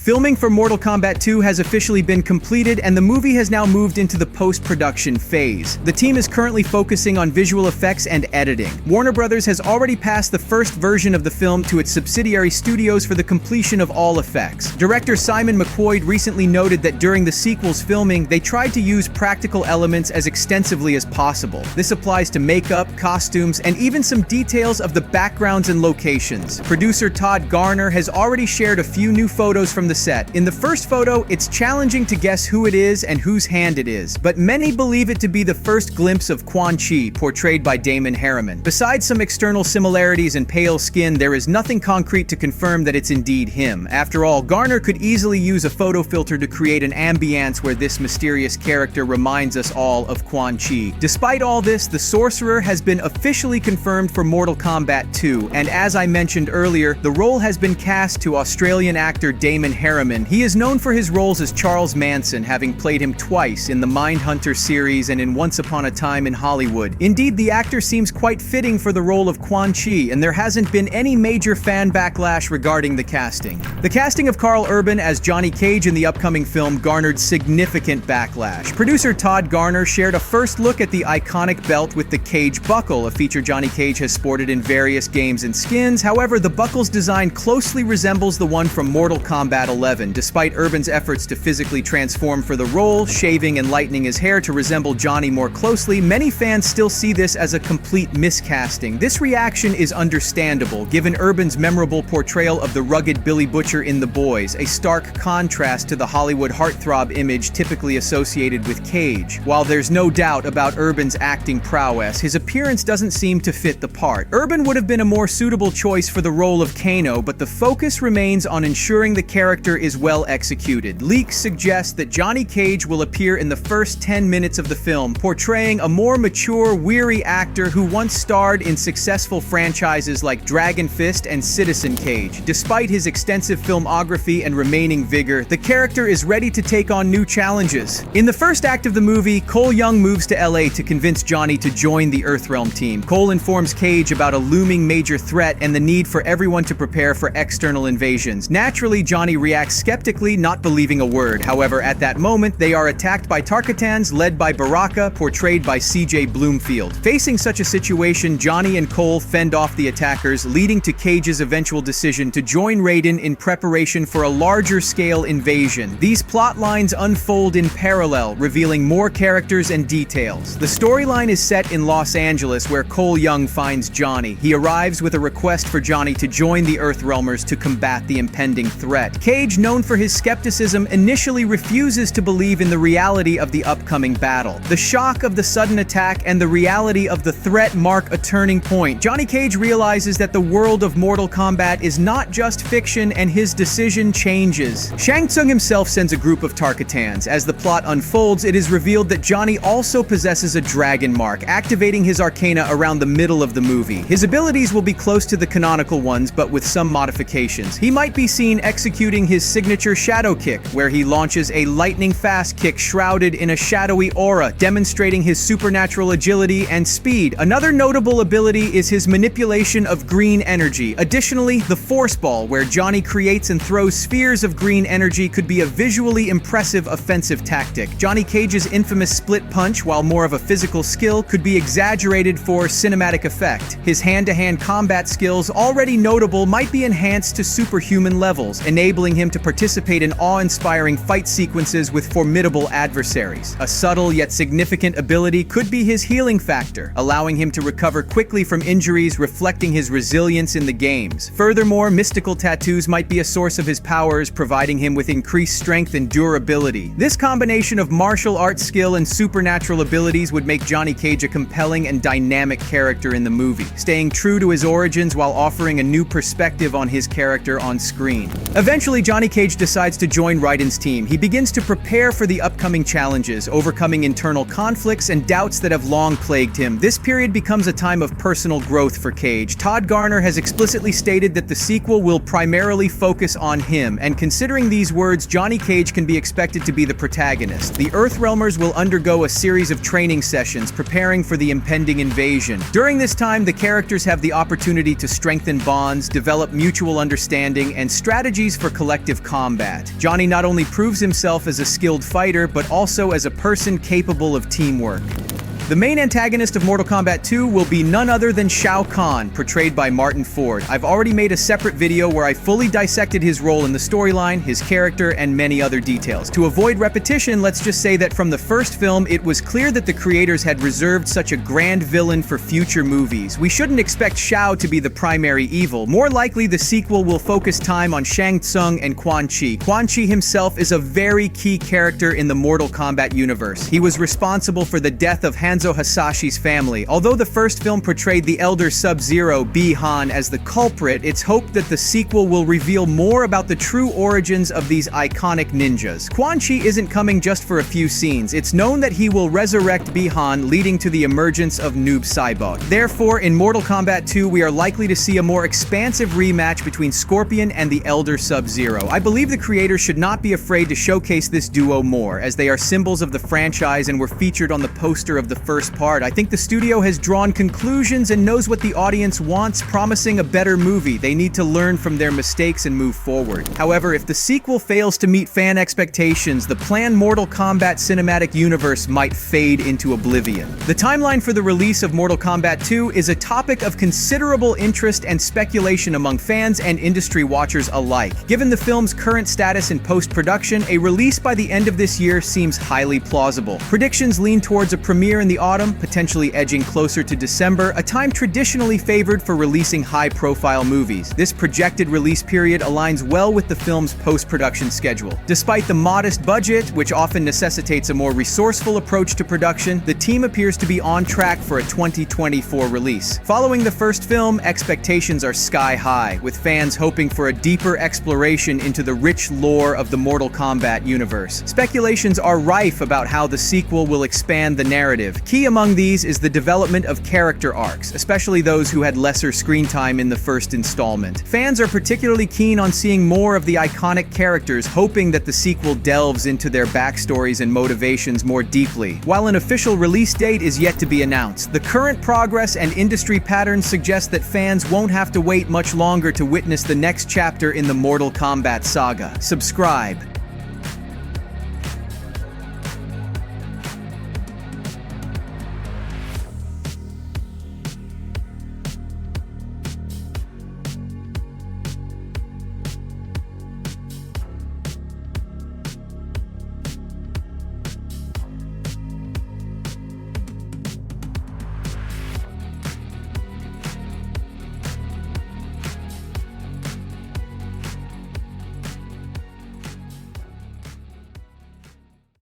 Filming for Mortal Kombat 2 has officially been completed, and the movie has now moved into the post-production phase. The team is currently focusing on visual effects and editing. Warner Brothers has already passed the first version of the film to its subsidiary studios for the completion of all effects. Director Simon McQuoid recently noted that during the sequel's filming, they tried to use practical elements as extensively as possible. This applies to makeup, costumes, and even some details of the backgrounds and locations. Producer Todd Garner has already shared a few new photos from the set. In the first photo, it's challenging to guess who it is and whose hand it is, but many believe it to be the first glimpse of Quan, portrayed by Damon Harriman. Besides some external similarities and pale skin, there is nothing concrete to confirm that it's indeed him. After all, Garner could easily use a photo filter to create an ambience where this mysterious character reminds us all of Quan. Despite all this, the Sorcerer has been officially confirmed for Mortal Kombat 2, and as I mentioned earlier, the role has been cast to Australian actor Damon Harriman. He is known for his roles as Charles Manson, having played him twice in the Mindhunter series and in Once Upon a Time in Hollywood. Indeed, the actor seems quite fitting for the role of Quan, and there hasn't been any major fan backlash regarding the casting. The casting of Karl Urban as Johnny Cage in the upcoming film garnered significant backlash. Producer Todd Garner shared a first look at the iconic belt with the Cage buckle, a feature Johnny Cage has sported in various games and skins. However, the buckle's design closely resembles the one from Mortal Kombat 11. Despite Urban's efforts to physically transform for the role, shaving and lightening his hair to resemble Johnny more closely, many fans still see this as a complete miscasting. This reaction is understandable, given Urban's memorable portrayal of the rugged Billy Butcher in The Boys, a stark contrast to the Hollywood heartthrob image typically associated with Cage. While there's no doubt about Urban's acting prowess, his appearance doesn't seem to fit the part. Urban would have been a more suitable choice for the role of Kano, but the focus remains on ensuring the character is well executed. Leaks suggest that Johnny Cage will appear in the first 10 minutes of the film, portraying a more mature, weary actor who once starred in successful franchises like Dragon Fist and Citizen Cage. Despite his extensive filmography and remaining vigor, the character is ready to take on new challenges. In the first act of the movie, Cole Young moves to LA to convince Johnny to join the Earthrealm team. Cole informs Cage about a looming major threat and the need for everyone to prepare for external invasions. Naturally, Johnny reacts skeptically, not believing a word. However, at that moment, they are attacked by Tarkatans, led by Baraka, portrayed by CJ Bloomfield. Facing such a situation, Johnny and Cole fend off the attackers, leading to Cage's eventual decision to join Raiden in preparation for a larger-scale invasion. These plot lines unfold in parallel, revealing more characters and details. The storyline is set in Los Angeles, where Cole Young finds Johnny. He arrives with a request for Johnny to join the Earthrealmers to combat the impending threat. Cage, known for his skepticism, initially refuses to believe in the reality of the upcoming battle. The shock of the sudden attack and the reality of the threat mark a turning point. Johnny Cage realizes that the world of Mortal Kombat is not just fiction, and his decision changes. Shang Tsung himself sends a group of Tarkatans. As the plot unfolds, it is revealed that Johnny also possesses a dragon mark, activating his Arcana around the middle of the movie. His abilities will be close to the canonical ones, but with some modifications. He might be seen executing his signature shadow kick, where he launches a lightning-fast kick shrouded in a shadowy aura, demonstrating his supernatural agility and speed. Another notable ability is his manipulation of green energy. Additionally, the Force Ball, where Johnny creates and throws spheres of green energy, could be a visually impressive offensive tactic. Johnny Cage's infamous split punch, while more of a physical skill, could be exaggerated for cinematic effect. His hand-to-hand combat skills, already notable, might be enhanced to superhuman levels, enabling him to participate in awe-inspiring fight sequences with formidable adversaries. A subtle yet significant ability could be his healing factor, allowing him to recover quickly from injuries, reflecting his resilience in the games. Furthermore, mystical tattoos might be a source of his powers, providing him with increased strength and durability. This combination of martial arts skill and supernatural abilities would make Johnny Cage a compelling and dynamic character in the movie, staying true to his origins while offering a new perspective on his character on screen. Eventually, Johnny Cage decides to join Raiden's team. He begins to prepare for the upcoming challenges, overcoming internal conflicts and doubts that have long plagued him. This period becomes a time of personal growth for Cage. Todd Garner has explicitly stated that the sequel will primarily focus on him, and considering these words, Johnny Cage can be expected to be the protagonist. The Earthrealmers will undergo a series of training sessions, preparing for the impending invasion. During this time, the characters have the opportunity to strengthen bonds, develop mutual understanding, and strategies for collective collective combat. Johnny not only proves himself as a skilled fighter, but also as a person capable of teamwork. The main antagonist of Mortal Kombat 2 will be none other than Shao Kahn, portrayed by Martin Ford. I've already made a separate video where I fully dissected his role in the storyline, his character, and many other details. To avoid repetition, let's just say that from the first film, it was clear that the creators had reserved such a grand villain for future movies. We shouldn't expect Shao to be the primary evil. More likely, the sequel will focus time on Shang Tsung and Quan Chi. Quan Chi himself is a very key character in the Mortal Kombat universe. He was responsible for the death of Hanzo Hasashi's family. Although the first film portrayed the elder Sub-Zero, Bi-Han, as the culprit, it's hoped that the sequel will reveal more about the true origins of these iconic ninjas. Quan Chi isn't coming just for a few scenes. It's known that he will resurrect Bi-Han, leading to the emergence of Noob Saibot. Therefore, in Mortal Kombat 2, we are likely to see a more expansive rematch between Scorpion and the elder Sub-Zero. I believe the creators should not be afraid to showcase this duo more, as they are symbols of the franchise and were featured on the poster of the first part. I think the studio has drawn conclusions and knows what the audience wants, promising a better movie. They need to learn from their mistakes and move forward. However, if the sequel fails to meet fan expectations, the planned Mortal Kombat cinematic universe might fade into oblivion. The timeline for the release of Mortal Kombat 2 is a topic of considerable interest and speculation among fans and industry watchers alike. Given the film's current status in post-production, a release by the end of this year seems highly plausible. Predictions lean towards a premiere in the autumn, potentially edging closer to December, a time traditionally favored for releasing high-profile movies. This projected release period aligns well with the film's post-production schedule. Despite the modest budget, which often necessitates a more resourceful approach to production, the team appears to be on track for a 2024 release. Following the first film, expectations are sky-high, with fans hoping for a deeper exploration into the rich lore of the Mortal Kombat universe. Speculations are rife about how the sequel will expand the narrative. Key among these is the development of character arcs, especially those who had lesser screen time in the first installment. Fans are particularly keen on seeing more of the iconic characters, hoping that the sequel delves into their backstories and motivations more deeply. While an official release date is yet to be announced, the current progress and industry patterns suggest that fans won't have to wait much longer to witness the next chapter in the Mortal Kombat saga. Subscribe.